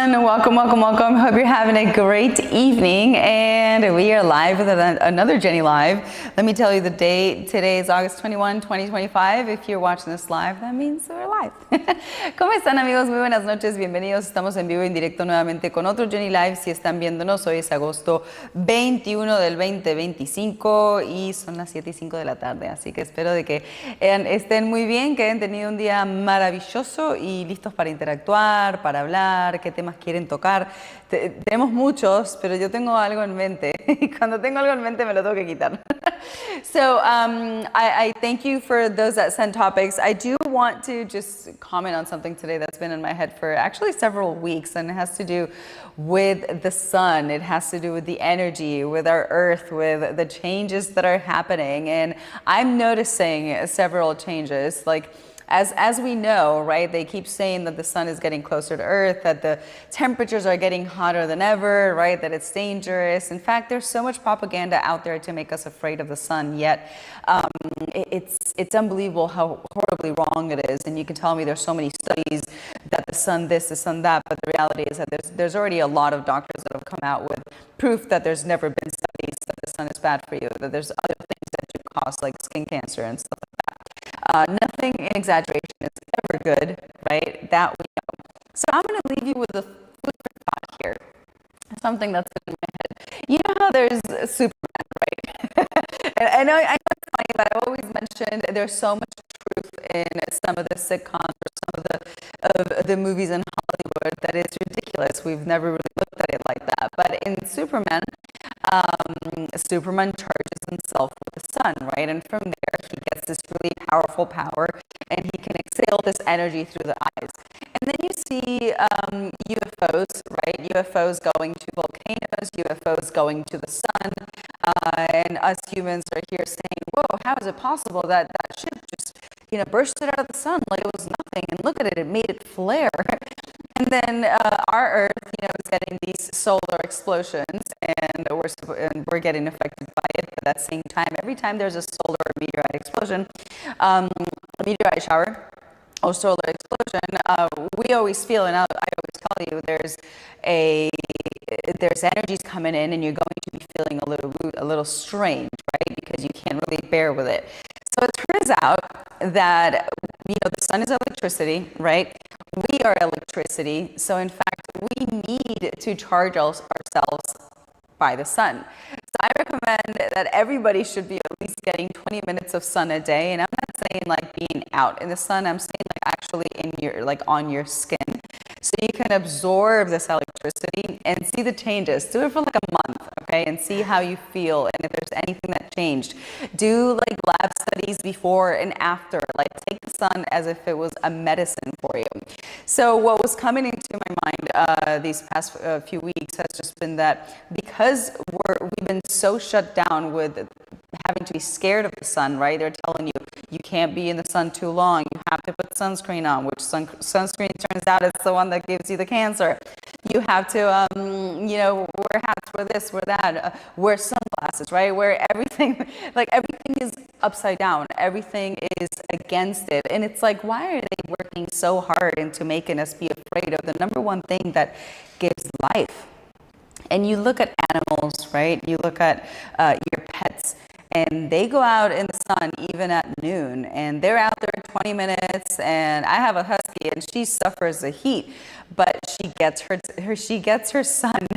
everyone. Welcome, welcome, welcome. Hope you're having a great evening. And we are live with another Jenny Live. Let me tell you the date. Today is August 21, 2025. If you're watching this live, that means we're live. ¿Cómo están, amigos? Muy buenas noches. Bienvenidos. Estamos en vivo y en directo nuevamente con otro Jenny Live. Si están viéndonos, hoy es agosto 21 del 2025 y son las 7:05 de la tarde. Así que espero de que estén muy bien, que hayan tenido un día maravilloso y listos para interactuar, para hablar, qué temas quieren tocar. Tenemos muchos, pero yo tengo algo en mente. Y cuando tengo algo en mente me lo tengo que quitar. So I thank you for those that send topics. I do want to just comment on something today that's been in my head for actually several weeks, and it has to do with the sun. It has to do with the energy, with our earth, with the changes that are happening. And I'm noticing several changes. Like, as we know, right, they keep saying that the sun is getting closer to Earth, that the temperatures are getting hotter than ever, right, that it's dangerous. In fact, there's so much propaganda out there to make us afraid of the sun, yet it's unbelievable how horribly wrong it is. And you can tell me there's so many studies that the sun this, the sun that, but the reality is that there's already a lot of doctors that have come out with proof that there's never been studies that the sun is bad for you, that there's other things that do cause, like skin cancer and stuff like that. Nothing in exaggeration is ever good, right? That we know. So I'm going to leave you with a food for thought here. Something that's been in my head. You know how there's Superman, right? And I know it's funny, but I've always mentioned there's so much truth in some of the sitcoms or some of the movies in Hollywood that is ridiculous. We've never really looked at it like that. But in Superman, Superman charges himself with the sun, right? And from there, he gets this really powerful power, and he can exhale this energy through the eyes. And then you see UFOs, right? UFOs going to volcanoes, UFOs going to the sun, and us humans are here saying, whoa, how is it possible that that ship just, bursted out of the sun like it was nothing, and look at it, it made it flare. And then our Earth, is getting these solar explosions, and we're getting affected by it. But at the same time, every time there's a solar or meteorite explosion, a meteorite shower or solar explosion, we always feel, and I always tell you, there's energies coming in, and you're going to be feeling a little strange, right? Because you can't really bear with it. So it turns out that the sun is electricity, right? We are electricity. So in fact, we need to charge ourselves by the sun. So I recommend that everybody should be at least getting 20 minutes of sun a day. And I'm not saying like being out in the sun. I'm saying like actually on your skin. So you can absorb this electricity and see the changes. Do it for like a month, okay? And see how you feel and if there's anything that changed. Do like lab studies before and after. Like take the sun as if it was a medicine for you. So what was coming into my mind these past few weeks has just been that because we've been so shut down with having to be scared of the sun, right? They're telling you can't be in the sun too long. You have to put sunscreen on, which sunscreen turns out is the one that gives you the cancer. You have to, wear hats, wear this, wear that, wear sunglasses, right? Wear everything, like everything is upside down. Everything is against it. And it's like, why are they working so hard into making us be afraid of the number one thing that gives life? And you look at animals, right? You look at your pets. And they go out in the sun even at noon, and they're out there 20 minutes. And I have a husky, and she suffers the heat, but she gets her sun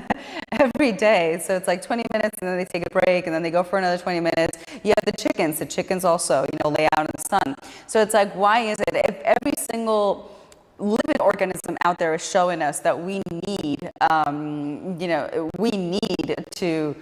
every day. So it's like 20 minutes, and then they take a break, and then they go for another 20 minutes. You have the chickens. The chickens also, lay out in the sun. So it's like, why is it if every single living organism out there is showing us that we need, we need to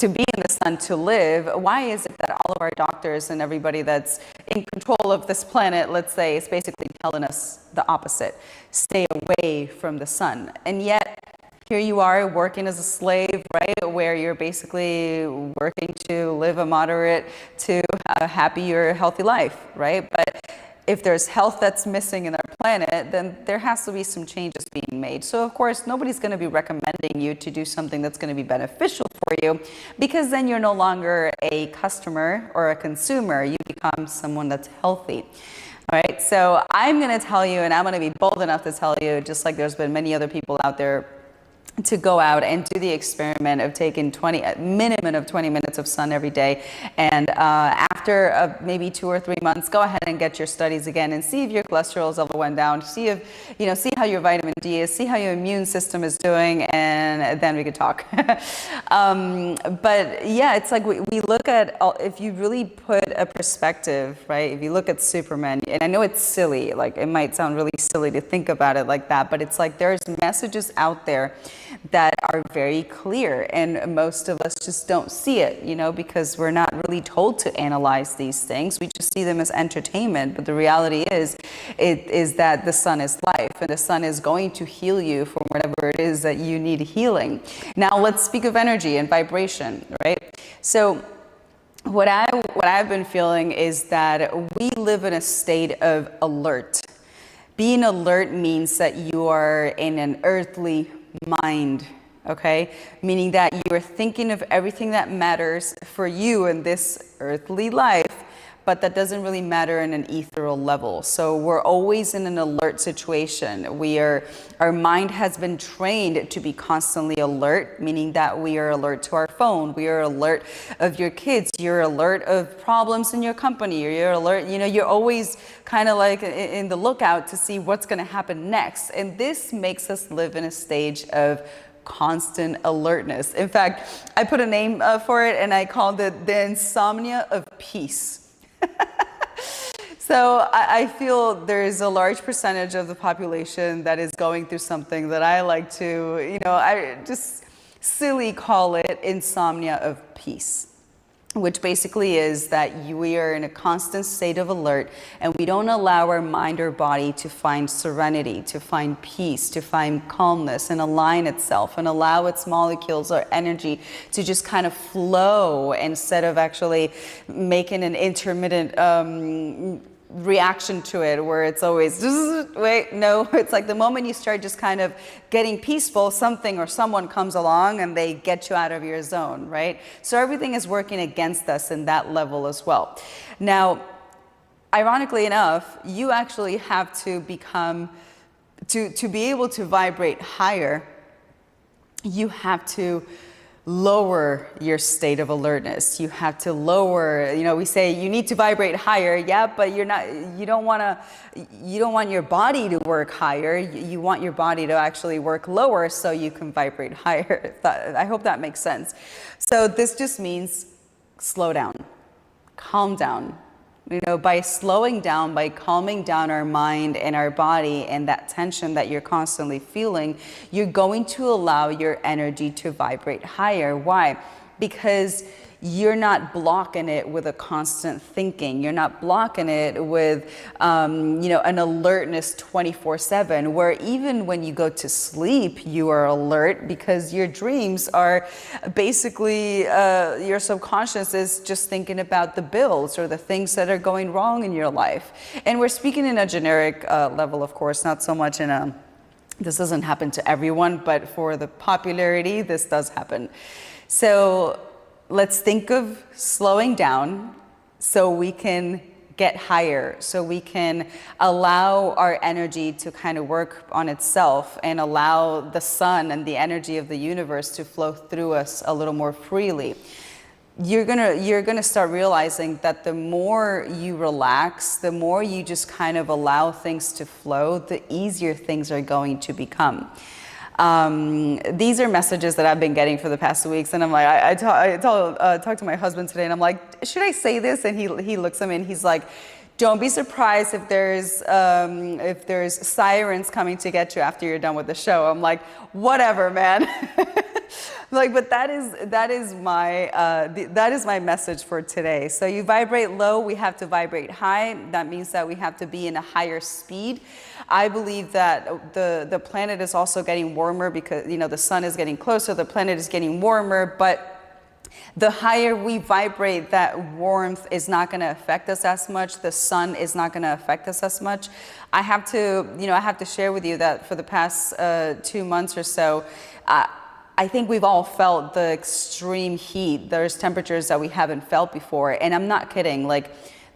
be in the sun to live, why is it that all of our doctors and everybody that's in control of this planet, let's say, is basically telling us the opposite? Stay away from the sun. And yet, here you are working as a slave, right? Where you're basically working to live a moderate to a happier, healthy life, right? But if there's health that's missing in our planet, then there has to be some changes being made. So of course, nobody's going to be recommending you to do something that's going to be beneficial for you, because then you're no longer a customer or a consumer. You become someone that's healthy. All right, so I'm going to tell you, and I'm going to be bold enough to tell you, just like there's been many other people out there, to go out and do the experiment of taking a minimum of 20 minutes of sun every day. And after maybe 2 or 3 months, go ahead and get your studies again and see if your cholesterol level went down, see if, see how your vitamin D is, see how your immune system is doing, and then we could talk. But yeah, it's like we look at, if you really put a perspective, right? If you look at Superman, and I know it's silly, like it might sound really silly to think about it like that, but it's like there's messages out there that are very clear, and most of us just don't see it, because we're not really told to analyze these things. We just see them as entertainment, but the reality is that the sun is life, and the sun is going to heal you for whatever it is that you need healing. Now let's speak of energy and vibration, right? So what I've been feeling is that we live in a state of alert. Being alert means that you are in an earthly mind, okay? Meaning that you are thinking of everything that matters for you in this earthly life, but that doesn't really matter in an ethereal level. So we're always in an alert situation. Our mind has been trained to be constantly alert, meaning that we are alert to our phone, we are alert of your kids, you're alert of problems in your company, or you're alert, you're always kind of like in the lookout to see what's gonna happen next. And this makes us live in a stage of constant alertness. In fact, I put a name for it, and I called it the insomnia of peace. So I feel there is a large percentage of the population that is going through something that I like to, I just silly call it insomnia of peace, which basically is that we are in a constant state of alert, and we don't allow our mind or body to find serenity, to find peace, to find calmness and align itself and allow its molecules or energy to just kind of flow instead of actually making an intermittent reaction to it where it's always wait, no. It's like the moment you start just kind of getting peaceful, something or someone comes along and they get you out of your zone, right? So everything is working against us in that level as well. Now, ironically enough, you actually have to become, to be able to vibrate higher, you have to lower your state of alertness. You have to lower, we say you need to vibrate higher, yeah, but you don't want your body to work higher. You want your body to actually work lower so you can vibrate higher. I hope that makes sense. So this just means slow down, calm down. By slowing down, by calming down our mind and our body and that tension that you're constantly feeling, you're going to allow your energy to vibrate higher. Why? Because you're not blocking it with a constant thinking. You're not blocking it with, an alertness 24/7, where even when you go to sleep, you are alert because your dreams are basically, your subconscious is just thinking about the bills or the things that are going wrong in your life. And we're speaking in a generic level, of course, not so much in a, this doesn't happen to everyone, but for the popularity, this does happen. So let's think of slowing down so we can get higher, so we can allow our energy to kind of work on itself and allow the sun and the energy of the universe to flow through us a little more freely. You're gonna start realizing that the more you relax, the more you just kind of allow things to flow, the easier things are going to become. These are messages that I've been getting for the past 2 weeks, and I'm like, I talked to my husband today, and I'm like, should I say this? And he looks at me and he's like, don't be surprised if there's sirens coming to get you after you're done with the show. I'm like, whatever, man. Like, but that is my message for today. So you vibrate low, we have to vibrate high. That means that we have to be in a higher speed. I believe that the planet is also getting warmer because, the sun is getting closer, the planet is getting warmer, but the higher we vibrate, that warmth is not going to affect us as much. The sun is not going to affect us as much. I have to share with you that for the past 2 months or so, I think we've all felt the extreme heat. There's temperatures that we haven't felt before, and I'm not kidding. Like,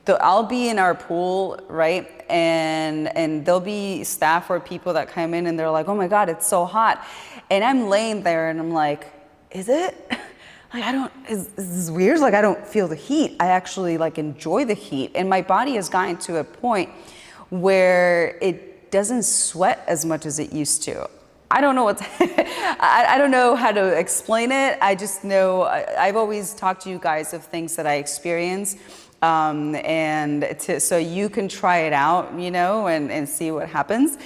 I'll be in our pool, right? And there'll be staff or people that come in and they're like, oh my God, it's so hot. And I'm laying there and I'm like, is it? Like, is this weird? Like, I don't feel the heat. I actually like enjoy the heat. And my body has gotten to a point where it doesn't sweat as much as it used to. I don't know I don't know how to explain it. I just know I've always talked to you guys of things that I experience. So you can try it out, you know, and see what happens.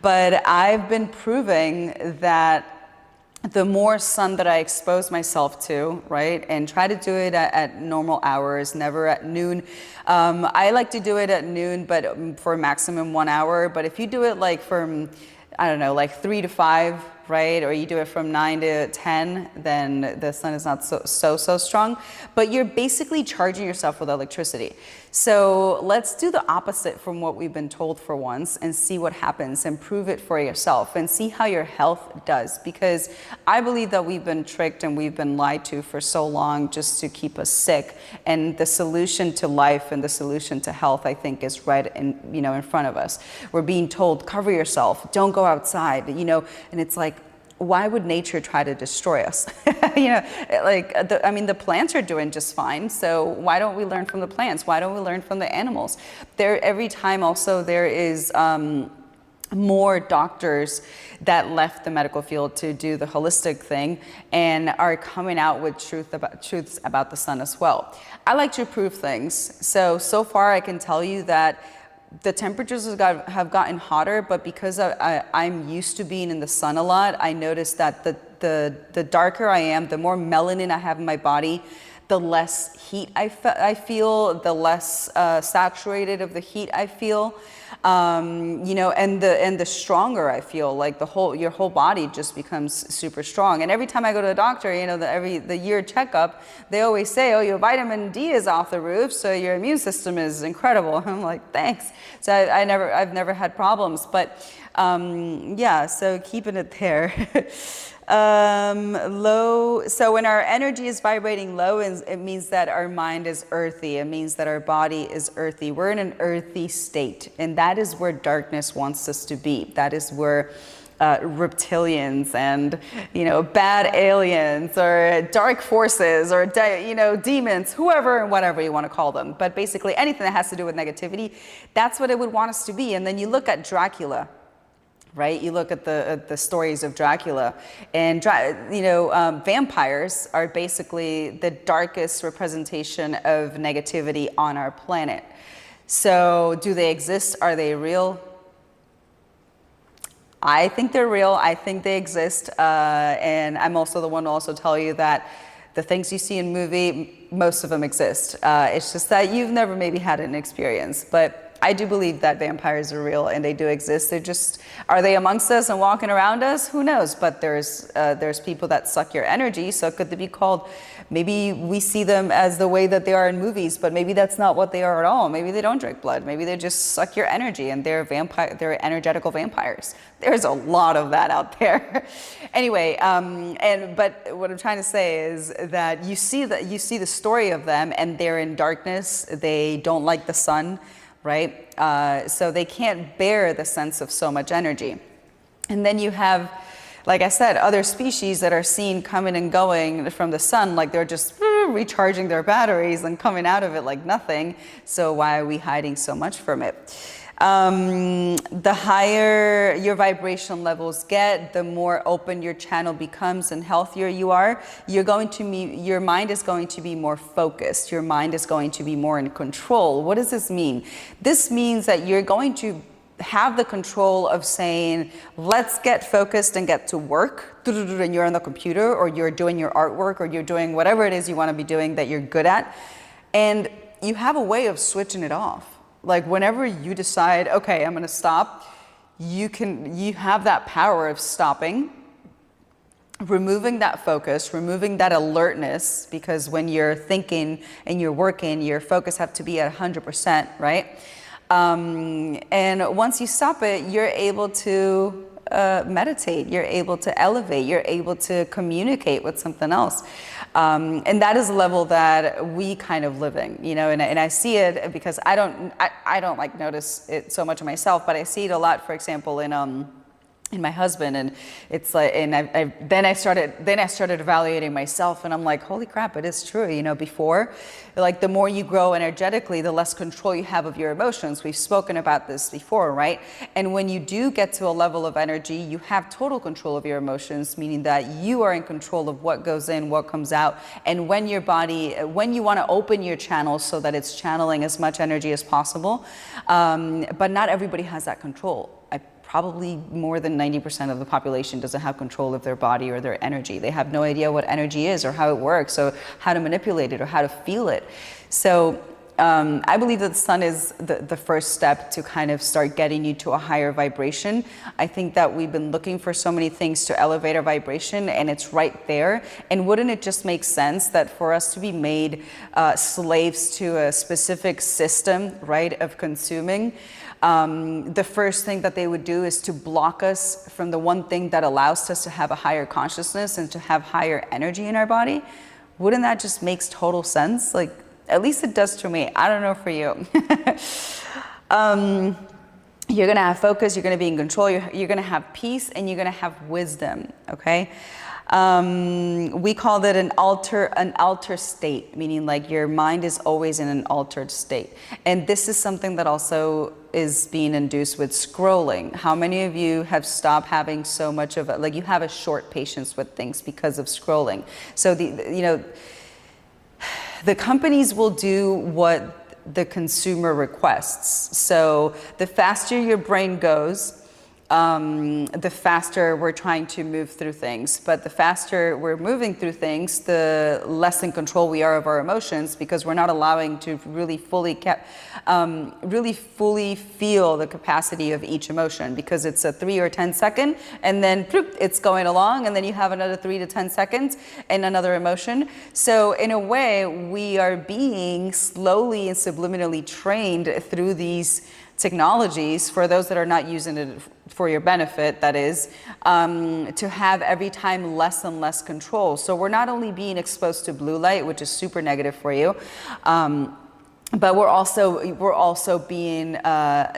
But I've been proving that the more sun that I expose myself to, right, and try to do it at normal hours, never at noon. I like to do it at noon, but for maximum 1 hour. But if you do it like from, I don't know, like 3 to 5, right, or you do it from 9 to 10, then the sun is not so strong. But you're basically charging yourself with electricity. So let's do the opposite from what we've been told for once and see what happens and prove it for yourself and see how your health does. Because I believe that we've been tricked and we've been lied to for so long just to keep us sick. And the solution to life and the solution to health, I think, is right in front of us. We're being told, cover yourself, don't go outside, and it's like, why would nature try to destroy us? The plants are doing just fine. So why don't we learn from the plants? Why don't we learn from the animals? Every time also there is more doctors that left the medical field to do the holistic thing and are coming out with truths about the sun as well. I like to prove things. So far I can tell you that the temperatures have gotten hotter, but because I'm used to being in the sun a lot, I noticed that the darker I am, the more melanin I have in my body, the less heat I feel, the less saturated of the heat I feel, and the stronger I feel. Like your whole body just becomes super strong. And every time I go to the doctor, the year checkup, they always say, oh, your vitamin D is off the roof, so your immune system is incredible. I'm like, thanks. So I've never had problems, but so keeping it there. Low. So when our energy is vibrating low, it means that our mind is earthy. It means that our body is earthy. We're in an earthy state, and that is where darkness wants us to be. That is where reptilians and bad aliens or dark forces or demons, whoever and whatever you want to call them, but basically anything that has to do with negativity, that's what it would want us to be. And then you look at Dracula. Right, you look at the stories of Dracula, and vampires are basically the darkest representation of negativity on our planet. So, do they exist? Are they real? I think they're real. I think they exist, and I'm also the one to also tell you that the things you see in movie, most of them exist. It's just that you've never maybe had an experience, but I do believe that vampires are real and they do exist. They're just, are they amongst us and walking around us? Who knows? But there's people that suck your energy. So could they be called, maybe we see them as the way that they are in movies, but maybe that's not what they are at all. Maybe they don't drink blood. Maybe they just suck your energy and they're energetical vampires. There's a lot of that out there. Anyway, but what I'm trying to say is that you see the story of them and they're in darkness. They don't like the sun. Right? So they can't bear the sense of so much energy. And then you have, like I said, other species that are seen coming and going from the sun, like they're just recharging their batteries and coming out of it like nothing. So why are we hiding so much from it? The higher your vibration levels get, the more open your channel becomes and healthier you are. Your mind is going to be more focused. Your mind is going to be more in control. What does this mean? This means that you're going to have the control of saying, let's get focused and get to work. And you're on the computer, or you're doing your artwork, or you're doing whatever it is you want to be doing that you're good at. And you have a way of switching it off. Like whenever you decide, okay, I'm going to stop, you have that power of stopping, removing that focus, removing that alertness, because when you're thinking and you're working, your focus have to be at 100%, right? And once you stop it, you're able to meditate, you're able to elevate, you're able to communicate with something else. And that is a level that we kind of live in, you know, and I see it because I don't like notice it so much of myself, but I see it a lot, for example, in my husband, and it's like, and then I started evaluating myself, and I'm like, holy crap, it is true. You know, before, like, the more you grow energetically, the less control you have of your emotions. We've spoken about this before, right? And when you do get to a level of energy, you have total control of your emotions, meaning that you are in control of what goes in, what comes out, and when your body, when you want to open your channels so that it's channeling as much energy as possible. But not everybody has that control. Probably more than 90% of the population doesn't have control of their body or their energy. They have no idea what energy is or how it works or how to manipulate it or how to feel it. So I believe that the sun is the first step to kind of start getting you to a higher vibration. I think that we've been looking for so many things to elevate our vibration, and it's right there. And wouldn't it just make sense that for us to be made slaves to a specific system, right, of consuming, the first thing that they would do is to block us from the one thing that allows us to have a higher consciousness and to have higher energy in our body? Wouldn't that just make total sense? Like, at least it does to me. I don't know for you. You're gonna have focus, you're gonna be in control, you're gonna have peace, and you're gonna have wisdom, okay? We call it an alter state, meaning like your mind is always in an altered state. And this is something that also is being induced with scrolling. How many of you have stopped having so much of it? Like, you have a short patience with things because of scrolling. So you know, the companies will do what the consumer requests. So the faster your brain goes, the faster we're trying to move through things. But the faster we're moving through things, the less in control we are of our emotions, because we're not allowing to really fully feel the capacity of each emotion, because it's a 3 or 10 second, and then it's going along, and then you have another 3 to 10 seconds and another emotion. So in a way, we are being slowly and subliminally trained through these technologies, for those that are not using it for your benefit, that is, to have every time less and less control. So we're not only being exposed to blue light, which is super negative for you, but we're also being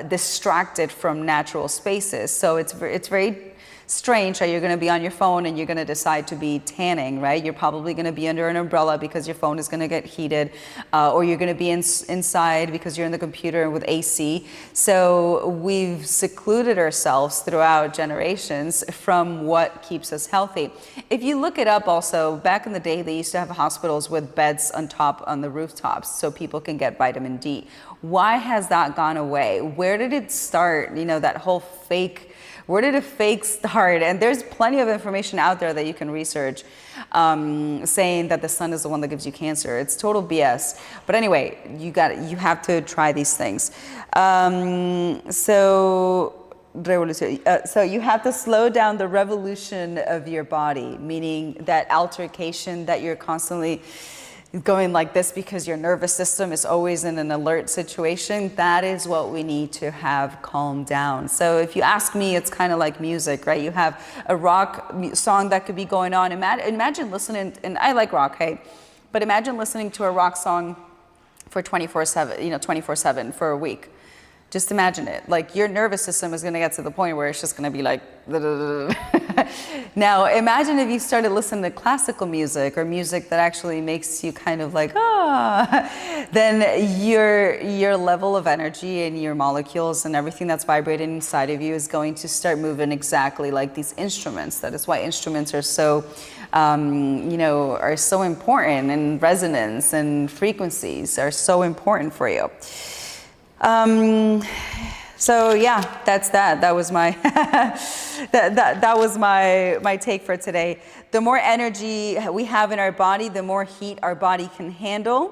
distracted from natural spaces. So it's very strange how you're going to be on your phone and you're going to decide to be tanning, right? You're probably going to be under an umbrella because your phone is going to get heated, or you're going to be inside because you're in the computer with AC. So we've secluded ourselves throughout generations from what keeps us healthy. If you look it up also, back in the day, they used to have hospitals with beds on the rooftops so people can get vitamin D. Why has that gone away? Where did it start? You know, that whole fake, where did a fake start? And there's plenty of information out there that you can research, saying that the sun is the one that gives you cancer. It's total BS. But anyway, you have to try these things. So you have to slow down the revolution of your body, meaning that altercation that you're constantly going like this because your nervous system is always in an alert situation. That is what we need to have calmed down. So if you ask me, it's kind of like music, right? You have a rock song that could be going on. Imagine listening, and I like rock, hey, but imagine listening to a rock song for 24/7, 24/7 for a week. Just imagine it. Like, your nervous system is going to get to the point where it's just going to be like, Now, imagine if you started listening to classical music, or music that actually makes you kind of like, then your level of energy and your molecules and everything that's vibrating inside of you is going to start moving exactly like these instruments. That is why instruments are so, are so important, and resonance and frequencies are so important for you. So yeah, that's that. That was my that was my take for today. The more energy we have in our body, the more heat our body can handle.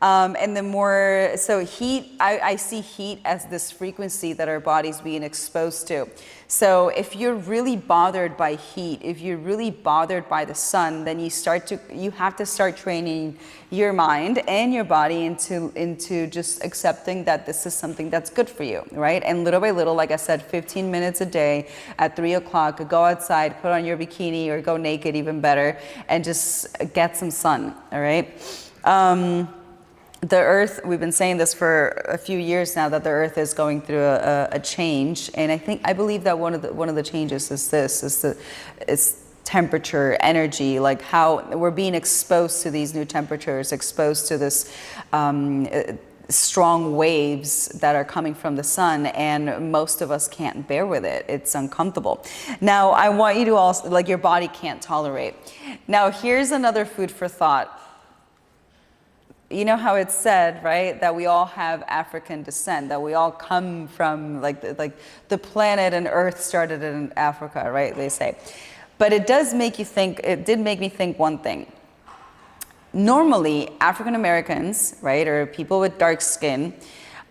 And the more, so heat, I see heat as this frequency that our body's being exposed to. So if you're really bothered by heat, if you're really bothered by the sun, then you have to start training your mind and your body into just accepting that this is something that's good for you, right? And little by little, like I said, 15 minutes a day at 3 o'clock, go outside, put on your bikini or go naked, even better, and just get some sun, all right? The earth, we've been saying this for a few years now, that the earth is going through a change. And I believe that one of the changes is temperature, energy, like how we're being exposed to these new temperatures, exposed to this strong waves that are coming from the sun, and most of us can't bear with it. It's uncomfortable. Now, I want you to also, like, your body can't tolerate. Now, here's another food for thought. You know how it's said, right, that we all have African descent, that we all come from, like the planet and Earth started in Africa, right, they say. But it did make me think one thing. Normally, African Americans, right, or people with dark skin,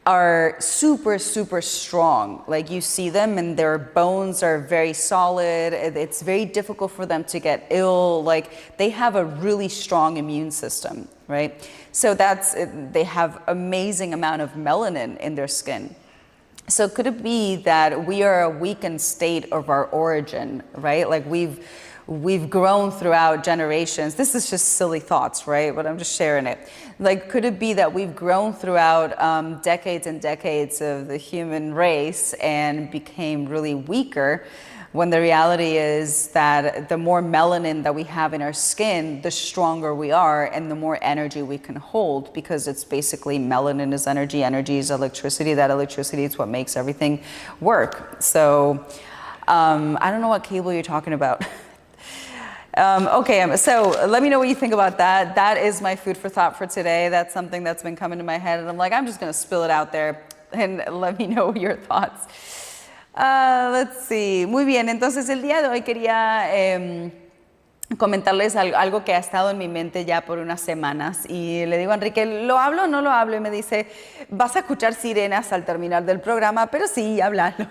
are super, super strong. Like, you see them and their bones are very solid. It's very difficult for them to get ill. Like, they have a really strong immune system, right? So they have amazing amount of melanin in their skin. So could it be that we are a weakened state of our origin, right? Like, we've grown throughout generations. This is just silly thoughts, right? But I'm just sharing it. Like, could it be that we've grown throughout decades and decades of the human race and became really weaker, when the reality is that the more melanin that we have in our skin, the stronger we are and the more energy we can hold, because it's basically melanin is energy, energy is electricity. That electricity is what makes everything work. So I don't know what cable you're talking about. Okay, so let me know what you think about that. That is my food for thought for today. That's something that's been coming to my head, and I'm like, I'm just going to spill it out there, and let me know your thoughts. Let's see. Muy bien, entonces el día de hoy quería comentarles algo que ha estado en mi mente ya por unas semanas, y le digo a Enrique, ¿lo hablo o no lo hablo? Y me dice, vas a escuchar sirenas al terminar del programa, pero sí, háblalo.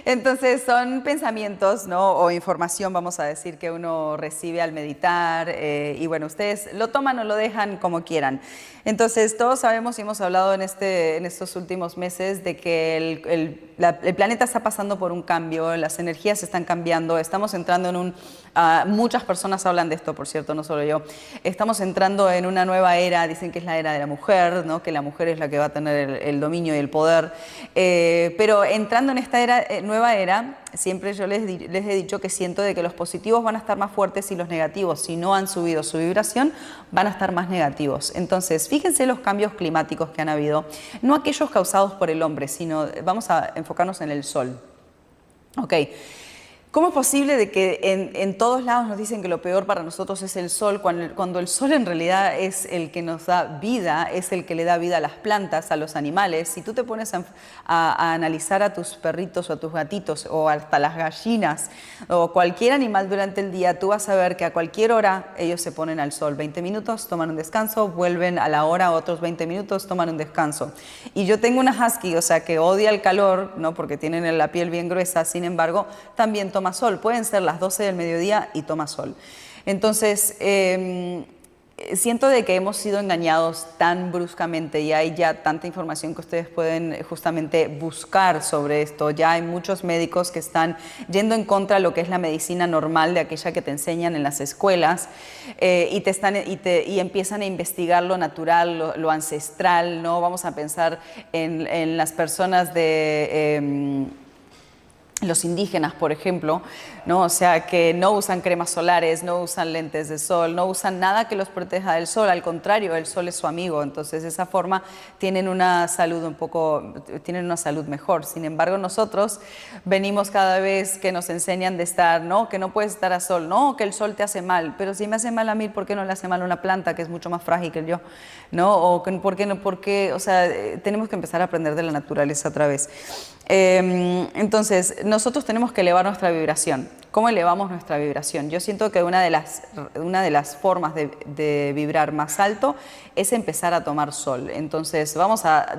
Entonces son pensamientos, ¿no? O información, vamos a decir, que uno recibe al meditar, y bueno, ustedes lo toman o lo dejan como quieran. Entonces todos sabemos y hemos hablado en estos últimos meses de que el planeta está pasando por un cambio, las energías están cambiando, estamos entrando en muchas personas hablan de esto, por cierto, no solo yo. Estamos entrando en una nueva era, dicen que es la era de la mujer, ¿no? Que la mujer es la que va a tener el dominio y el poder. Pero entrando en esta nueva era, siempre yo les he dicho que siento de que los positivos van a estar más fuertes y los negativos, si no han subido su vibración, van a estar más negativos. Entonces, fíjense los cambios climáticos que han habido, no aquellos causados por el hombre, sino vamos a enfocarnos en el sol. Ok. ¿Cómo es posible de que en todos lados nos dicen que lo peor para nosotros es el sol, cuando el sol en realidad es el que nos da vida, es el que le da vida a las plantas, a los animales? Si tú te pones a analizar a tus perritos o a tus gatitos o hasta las gallinas o cualquier animal durante el día, tú vas a ver que a cualquier hora ellos se ponen al sol. 20 minutos, toman un descanso, vuelven a la hora, otros 20 minutos, toman un descanso. Y yo tengo una husky, o sea, que odia el calor, ¿no? Porque tienen la piel bien gruesa, sin embargo, también toma sol. Pueden ser las 12 del mediodía y toma sol. Entonces, siento de que hemos sido engañados tan bruscamente y hay ya tanta información que ustedes pueden justamente buscar sobre esto. Ya hay muchos médicos que están yendo en contra de lo que es la medicina normal, de aquella que te enseñan en las escuelas, y empiezan a investigar lo natural, lo ancestral, ¿no? Vamos a pensar en las personas de los indígenas, por ejemplo, ¿no? O sea, que no usan cremas solares, no usan lentes de sol, no usan nada que los proteja del sol, al contrario, el sol es su amigo. Entonces, de esa forma tienen una salud mejor. Sin embargo, nosotros venimos cada vez que nos enseñan de estar, ¿no? Que no puedes estar a sol, no, que el sol te hace mal, pero si me hace mal a mí, ¿por qué no le hace mal a una planta que es mucho más frágil que yo? ¿No? O ¿por qué no? Porque, o sea, tenemos que empezar a aprender de la naturaleza otra vez. Entonces, nosotros tenemos que elevar nuestra vibración. ¿Cómo elevamos nuestra vibración? Yo siento que una de las formas de vibrar más alto es empezar a tomar sol. Entonces,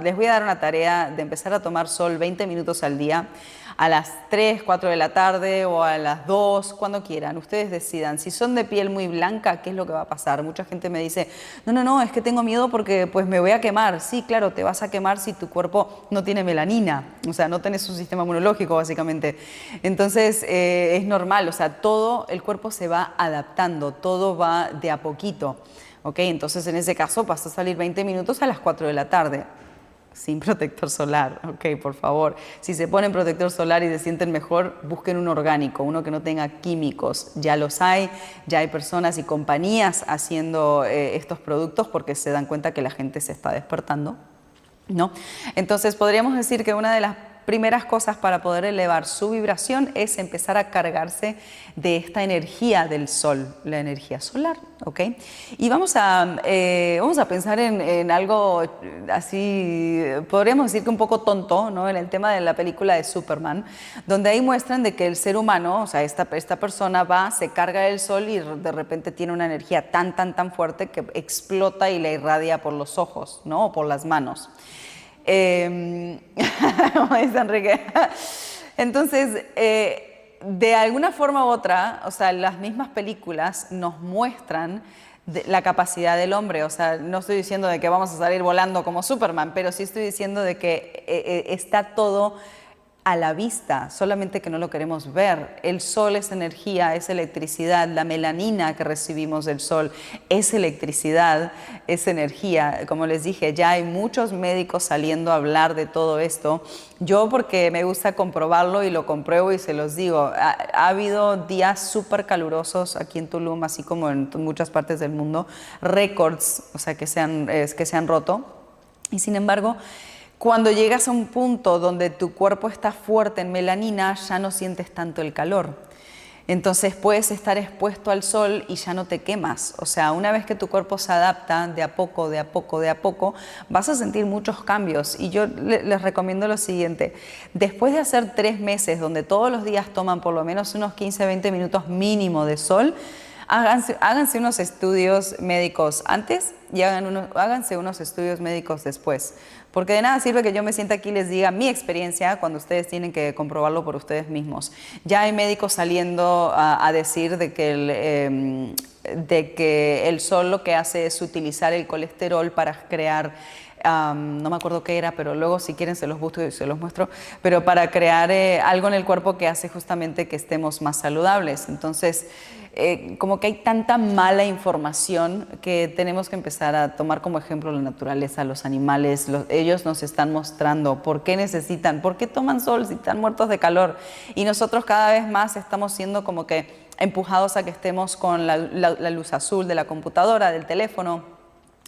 les voy a dar una tarea de empezar a tomar sol 20 minutos al día, a las 3, 4 de la tarde o a las 2, cuando quieran. Ustedes decidan. Si son de piel muy blanca, ¿qué es lo que va a pasar? Mucha gente me dice, no, es que tengo miedo porque pues me voy a quemar. Sí, claro, te vas a quemar si tu cuerpo no tiene melanina, o sea, no tenés un sistema inmunológico básicamente. Entonces, es normal, o sea, todo el cuerpo se va adaptando, todo va de a poquito. ¿Ok? Entonces, en ese caso, vas a salir 20 minutos a las 4 de la tarde. Sin protector solar, ok, por favor. Si se ponen protector solar y se sienten mejor, busquen un orgánico, uno que no tenga químicos. Ya los hay, ya hay personas y compañías haciendo estos productos porque se dan cuenta que la gente se está despertando, ¿no? Entonces, podríamos decir que una de las primeras cosas para poder elevar su vibración es empezar a cargarse de esta energía del sol, la energía solar, ¿ok? Y vamos a pensar en algo así, podríamos decir que un poco tonto, ¿no? En el tema de la película de Superman, donde ahí muestran de que el ser humano, o sea, esta persona se carga del sol y de repente tiene una energía tan fuerte que explota y le irradia por los ojos, ¿no? O por las manos. Como dice Enrique. Entonces, de alguna forma u otra, o sea, las mismas películas nos muestran la capacidad del hombre. O sea, no estoy diciendo de que vamos a salir volando como Superman, pero sí estoy diciendo de que está todo a la vista, solamente que no lo queremos ver. El sol es energía, es electricidad, la melanina que recibimos del sol es electricidad, es energía. Como les dije, ya hay muchos médicos saliendo a hablar de todo esto. Yo, porque me gusta comprobarlo y lo compruebo y se los digo, ha habido días súper calurosos aquí en Tulum, así como en muchas partes del mundo, récords, o sea, que se han roto, y sin embargo, cuando llegas a un punto donde tu cuerpo está fuerte en melanina, ya no sientes tanto el calor. Entonces puedes estar expuesto al sol y ya no te quemas. O sea, una vez que tu cuerpo se adapta de a poco, vas a sentir muchos cambios. Y yo les recomiendo lo siguiente. Después de hacer 3 meses donde todos los días toman por lo menos unos 15-20 minutos mínimo de sol, háganse unos estudios médicos antes y háganse unos estudios médicos después. Porque de nada sirve que yo me sienta aquí y les diga mi experiencia cuando ustedes tienen que comprobarlo por ustedes mismos. Ya hay médicos saliendo a decir de que el sol lo que hace es utilizar el colesterol para crear, no me acuerdo qué era, pero luego si quieren se los busco y se los muestro, pero para crear algo en el cuerpo que hace justamente que estemos más saludables. Entonces, como que hay tanta mala información que tenemos que empezar a tomar como ejemplo la naturaleza, los animales. Ellos nos están mostrando por qué toman sol si están muertos de calor. Y nosotros cada vez más estamos siendo como que empujados a que estemos con la luz azul de la computadora, del teléfono,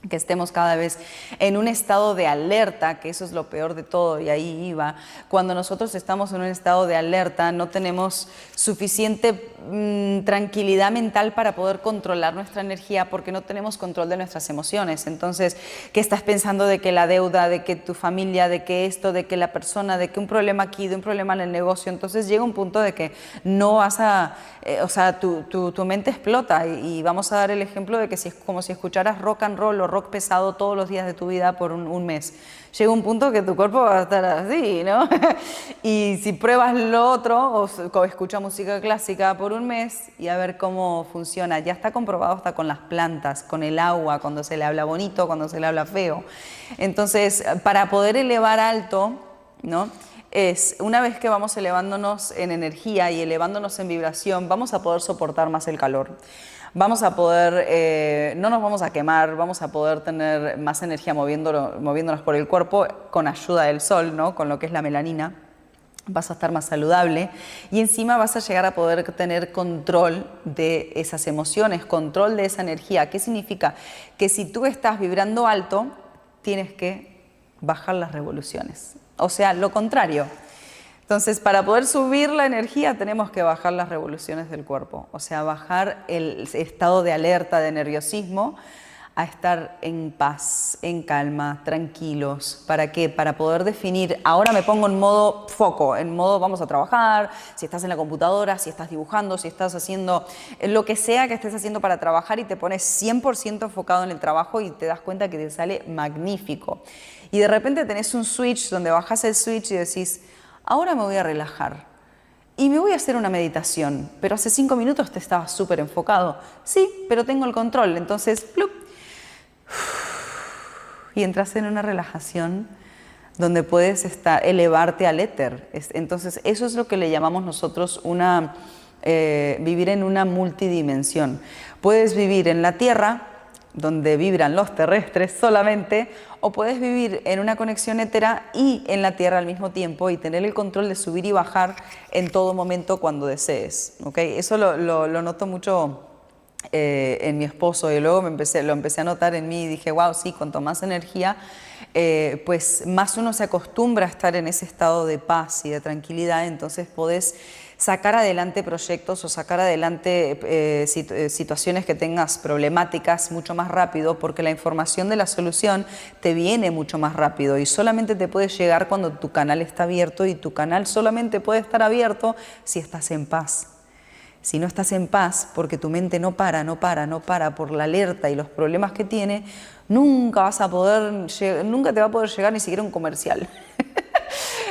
que estemos cada vez en un estado de alerta, que eso es lo peor de todo, y ahí iba. Cuando nosotros estamos en un estado de alerta, no tenemos suficiente tranquilidad mental para poder controlar nuestra energía, porque no tenemos control de nuestras emociones. Entonces, ¿qué estás pensando de que la deuda, de que tu familia, de que esto, de que la persona, de que un problema aquí, de un problema en el negocio? Entonces llega un punto de que no vas a... o sea, tu mente explota, y vamos a dar el ejemplo de que es como si escucharas rock and roll o rock pesado todos los días de tu vida por un mes. Llega un punto que tu cuerpo va a estar así, ¿no? Y si pruebas lo otro, o escucha música clásica por un mes y a ver cómo funciona. Ya está comprobado hasta con las plantas, con el agua, cuando se le habla bonito, cuando se le habla feo. Entonces, para poder elevar alto, ¿no? Una vez que vamos elevándonos en energía y elevándonos en vibración, vamos a poder soportar más el calor. Vamos a poder, no nos vamos a quemar, vamos a poder tener más energía moviéndonos por el cuerpo con ayuda del sol, ¿no? Con lo que es la melanina. Vas a estar más saludable y encima vas a llegar a poder tener control de esas emociones, control de esa energía. ¿Qué significa? Que si tú estás vibrando alto, tienes que bajar las revoluciones. O sea, lo contrario. Entonces, para poder subir la energía tenemos que bajar las revoluciones del cuerpo, o sea, bajar el estado de alerta, de nerviosismo, a estar en paz, en calma, tranquilos. ¿Para qué? Para poder definir, ahora me pongo en modo foco, en modo vamos a trabajar, si estás en la computadora, si estás dibujando, si estás haciendo lo que sea que estés haciendo para trabajar y te pones 100% enfocado en el trabajo y te das cuenta que te sale magnífico. Y de repente tenés un switch donde bajas el switch y decís, ahora me voy a relajar. Y me voy a hacer una meditación, pero hace 5 minutos te estabas súper enfocado. Sí, pero tengo el control, entonces, ¡plup! Y entras en una relajación donde puedes elevarte al éter. Entonces, eso es lo que le llamamos nosotros vivir en una multidimensión. Puedes vivir en la Tierra, donde vibran los terrestres solamente, o puedes vivir en una conexión étera y en la Tierra al mismo tiempo y tener el control de subir y bajar en todo momento cuando desees. ¿Okay? Eso lo noto mucho en mi esposo y luego lo empecé a notar en mí y dije, wow, sí, cuanto más energía, pues más uno se acostumbra a estar en ese estado de paz y de tranquilidad, entonces podés sacar adelante proyectos o sacar adelante situaciones que tengas problemáticas mucho más rápido porque la información de la solución te viene mucho más rápido y solamente te puede llegar cuando tu canal está abierto y tu canal solamente puede estar abierto si estás en paz. Si no estás en paz porque tu mente no para por la alerta y los problemas que tiene, nunca te va a poder llegar ni siquiera un comercial.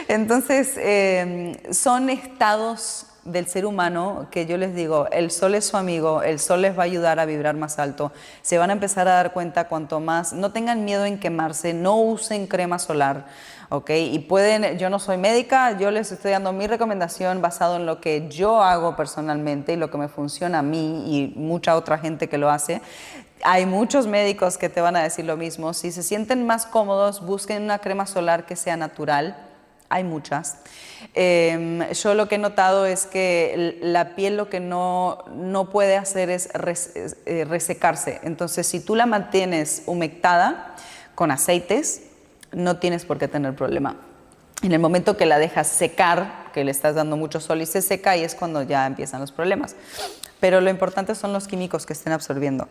Entonces, son estados del ser humano que yo les digo, el sol es su amigo, el sol les va a ayudar a vibrar más alto. Se van a empezar a dar cuenta cuanto más, no tengan miedo en quemarse, no usen crema solar, ¿ok? Y pueden, yo no soy médica, yo les estoy dando mi recomendación basado en lo que yo hago personalmente y lo que me funciona a mí y mucha otra gente que lo hace. Hay muchos médicos que te van a decir lo mismo. Si se sienten más cómodos, busquen una crema solar que sea natural. Hay muchas. Yo lo que he notado es que la piel lo que no puede hacer es resecarse. Entonces, si tú la mantienes humectada con aceites, no tienes por qué tener problema. En el momento que la dejas secar, que le estás dando mucho sol y se seca, ahí es cuando ya empiezan los problemas. Pero lo importante son los químicos que estén absorbiendo.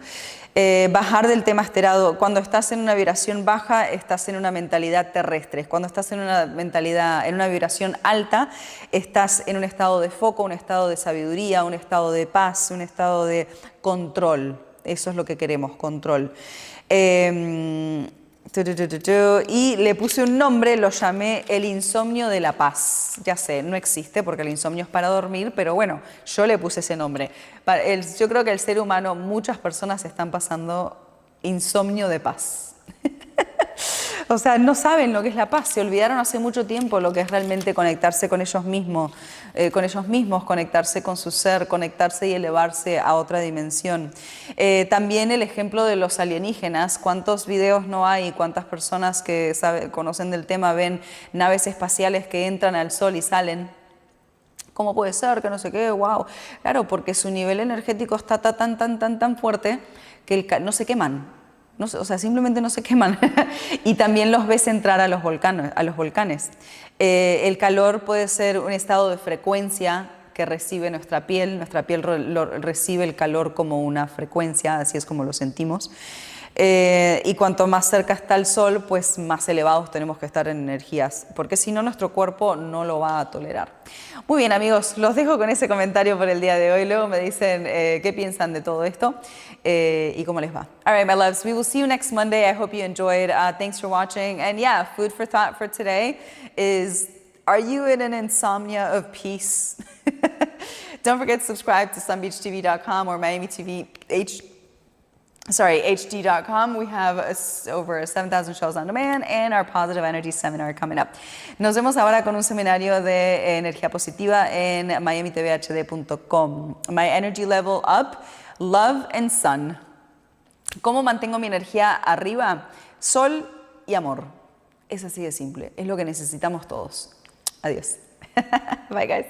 Bajar del tema alterado. Cuando estás en una vibración baja, estás en una mentalidad terrestre. Cuando estás en una vibración alta, estás en un estado de foco, un estado de sabiduría, un estado de paz, un estado de control. Eso es lo que queremos, control. Y le puse un nombre, lo llamé el insomnio de la paz. Ya sé, no existe porque el insomnio es para dormir, pero bueno, yo le puse ese nombre. Yo creo que el ser humano, muchas personas están pasando insomnio de paz. O sea, no saben lo que es la paz, se olvidaron hace mucho tiempo lo que es realmente conectarse con ellos mismos, conectarse con su ser, conectarse y elevarse a otra dimensión. También el ejemplo de los alienígenas, cuántos videos no hay, cuántas personas que conocen del tema ven naves espaciales que entran al sol y salen. ¿Cómo puede ser? Que no sé qué, wow. Claro, porque su nivel energético está tan fuerte que no se queman. No, o sea, simplemente no se queman. Y también los ves entrar a los volcanes. El calor puede ser un estado de frecuencia que recibe nuestra piel recibe el calor como una frecuencia, así es como lo sentimos. Y cuanto más cerca está el sol, pues más elevados tenemos que estar en energías, porque si no nuestro cuerpo no lo va a tolerar. Muy bien, amigos, los dejo con ese comentario por el día de hoy. Luego me dicen qué piensan de todo esto y cómo les va. All right, my loves, we will see you next Monday. I hope you enjoyed. Thanks for watching. And yeah, food for thought for today is, are you in an insomnia of peace? Don't forget to subscribe to sunbeachtv.com or HD.com. We have over 7,000 shows on demand and our Positive Energy Seminar coming up. Nos vemos ahora con un seminario de energía positiva en miamitvhd.com. My Energy Level Up, Love and Sun. ¿Cómo mantengo mi energía arriba? Sol y amor. Es así de simple. Es lo que necesitamos todos. Adiós. Bye, guys.